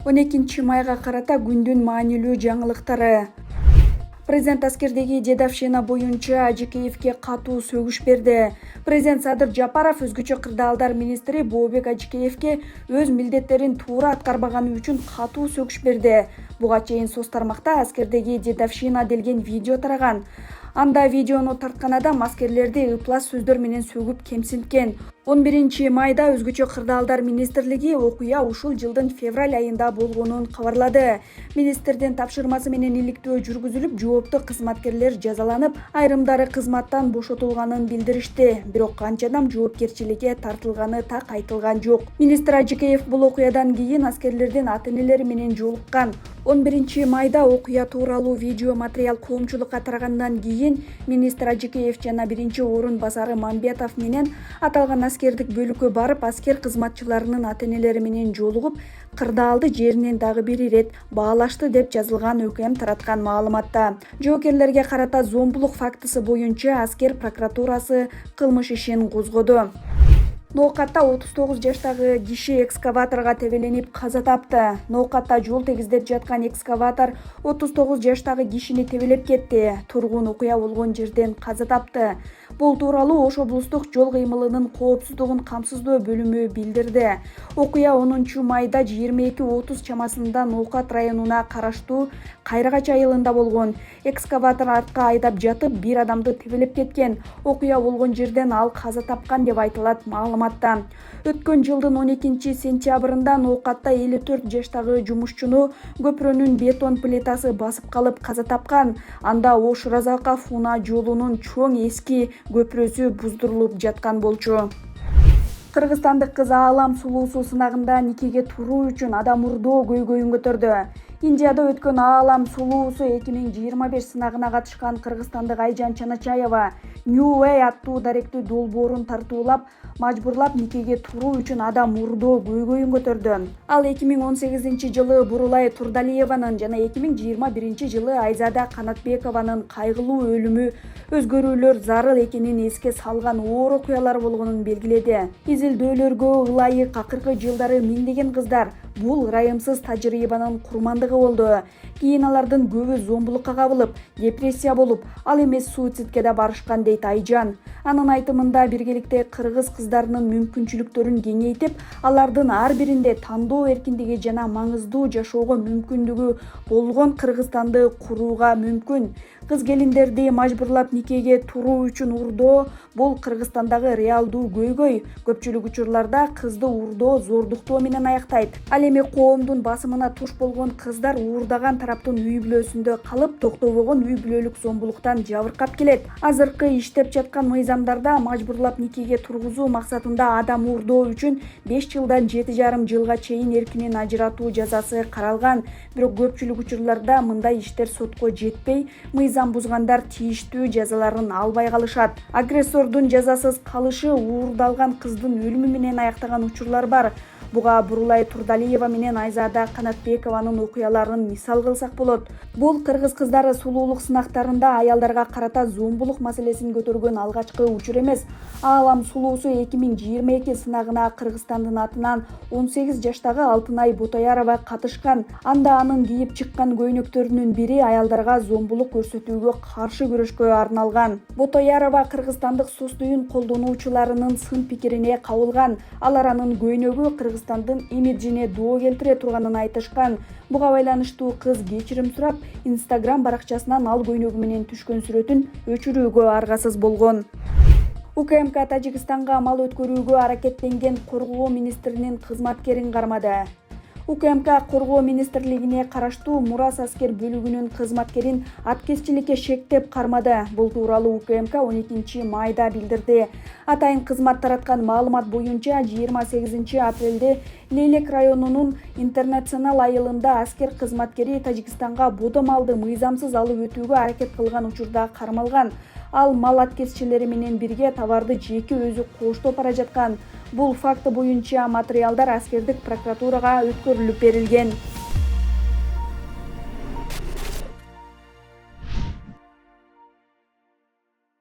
12 майга карата күндүн маанилүү жаңылыктары. Президент аскердеги дедовщина боюнча Ажикеевке катуу сөгүш берди. Президент Садыр Жапаров өзгөчө кырдаалдар министри Бообек Ажикеевке өз милдеттерин туура аткарбаганы үчүн катуу сөгүш берди. Буга чейин соц тармакта аскердеги дедовщина делген видео тараган. Анда видеону тарткан адам аскерлерди ыплас сөздөр менен сөгүп кемсинткен. 11 майда өзгөчө кырдаалдар министрлиги окуя ушул жылдын февраль айында болгонун кабарлады. Министрдин тапшырмасы менен иликтөө жүргүзүлүп, жоопту кызматкерлер жазаланып, айрымдары кызматтан бошотулганын билдиришти. Бирок канча адам жоопкерчиликке тартылганы так айтылган жок. Министр Ажикеев бул окуядан кийин аскерлердин ата-энелери менен жолуккан. 11 майда окуя тууралуу видео материал коомчулукка тарагандан кийин министр Ажикеев жана биринчи орун басары Мамбетов менен аталган аскердик бөлүккө барып, аскер кызматчыларынын ата-энелери менен жолугуп, кырдаалды жеринен дагы бир ирет баалашты деп жазылган ÖKM тараткан маалыматта. Жоокерлерге карата зомбулук фактысы боюнча аскер прокуратурасы кылмыш ишин козгоду. Ноокатта 39 жаштагы киши экскаваторго тебеленип каза тапты. Ноокатта жол тегиздеп жаткан экскаватор 39 жаштагы кишини тебелеп кетти. Тургун окуя болгон жерден каза тапты. Бул тууралуу Ош облустук жол кыймылынын коопсуздугун камсыздоо бөлүмү билдирди. Окуя 10 майда 22:30 чамасында Ноокат районуна караштуу Кайрагач айылында болгон. Экскаватор артка айдап жатып, бир адамды тебелеп кеткен. Окуя болгон жерден ал каза тапкан деп айтылат маалыматта. Өткөн жылдын 12 сентябрында Ноокатта 54 жаштагы жумушчуну көпүрөнүн бетон плитасы басып калып каза тапкан. Анда Ош Разаков Уна жолунун чоң эски көпүрөсү буздурулуп жаткан болчу. Кыргызстандык кыз Аалам сулуусу сынагында никеге туруу үчүн адам урдоо көйгөйүн көтөрдү. Индияда өткөн Аалам сулуусу 2025 сынагына катышкан кыргызстандык Айжан Чаначаева New Way аттуу даректүү долбоорун тартуулап, мажбурлап никеге туруу үчүн адам урдоо көйгөйүн көтөрдү. Ал 2018 жылы Бурулай Турдалиеванын жана 2021 жылы Айзада Канатбекованын кайгылуу өлүмү өзгөрүүлөр зарыл экенин эске салган оор окуялар болгонун белгиледи. Изилдөөлөргө ылайык акыркы жылдары миңдеген кыздар бул ырайымсыз тажрыйбанын курмандыгы болду. Кийин алардын көбү зомбулукка кабылып, депрессия болуп, ал эмес суицидке да барышкан дейт Айжан. Анын айтымында биргеликте кыргыз кыздарынын мүмкүнчүлүктөрүн кеңейтип, алардын ар биринде тандоо эркиндиги жана маңыздуу жашоого мүмкүндүгү болгон Кыргызстанды курууга мүмкүн. Кыз келиндерди мажбурлап никеге туруу үчүн урдоо бул Кыргызстандагы реалдуу көйгөй. Көпчүлүк учурларда кызды урдоо зордуктоо менен аяктайт. Ал эми коомдун басымына туш болгон кыздар уурдаган тараптын үй бүлөсүндө калып, токтобогон үй бүлөлүк зомбулуктан жабыркап келет. Азыркы иштеп жаткан мыйзамдарда мажбурлап никеге тургузуу максатында адам уурдоо үчүн 5 жылдан 7,5 жылга чейин эркинен ажыратуу жазасы каралган. Бирок көпчүлүк учурларда мындай иштер сотко жетпей, мыйзам бузгандар тийиштүү жазаларын албай калышат. Агрессордун жазасыз калышы уурдалган кыздын өлүмү менен аяктаган учурлар бар. Буга Бурулай Турдалиева менен Айзада Канатбекованын окуяларын мисал кылсак болот. Бул кыргыз кыздары сулуулук сынактарында аялдарга карата зомбулук маселесин көтөргөн алгачкы учур эмес. Аалам сулуусу 2022 сынагына Кыргызстандын атынан 18 жаштагы Алтынай Ботоярова катышкан. Анда анын кийип чыккан көйнөктөрүнүн бири аялдарга зомбулук көрсөтүүгө каршы күрөшкө арналган. Ботоярова кыргызстандык соцтуюн колдонуучуларынын сын пикирине кабылган. Алар анын көйнөгү Кыргызстандын имиджине доо келтире турганын айтышкан. Буга байланыштуу кыз кечирим сурап, Instagram баракчасынан ал көйнөгү менен түшкөн сүрөтүн өчүрүүгө аргасыз болгон. УКМК Тажикстанга мал өткөрүүгө аракеттенген коргоо министринин кызматкерин кармады. УКМК Коргоо министрлигине караштуу Мурас аскер бөлүгүнүн кызматкерин аткезчиликке шектеп кармады. Бул тууралуу УКМК 12 майда билдирди. Атайын кызмат тараткан маалымат боюнча 28 апрелде Лейлек районунун Интернационал айылында аскер кызматкери Тажикстанга бодо малды мыйзамсыз алып өтүүгө аракет кылган учурда кармалган. Ал мал аткезчилери менен бирге товарды жеке өзү коштоп бара жаткан. Бул факты боюнча материалдар аскердик прокуратурага өткөрүлүп берилген.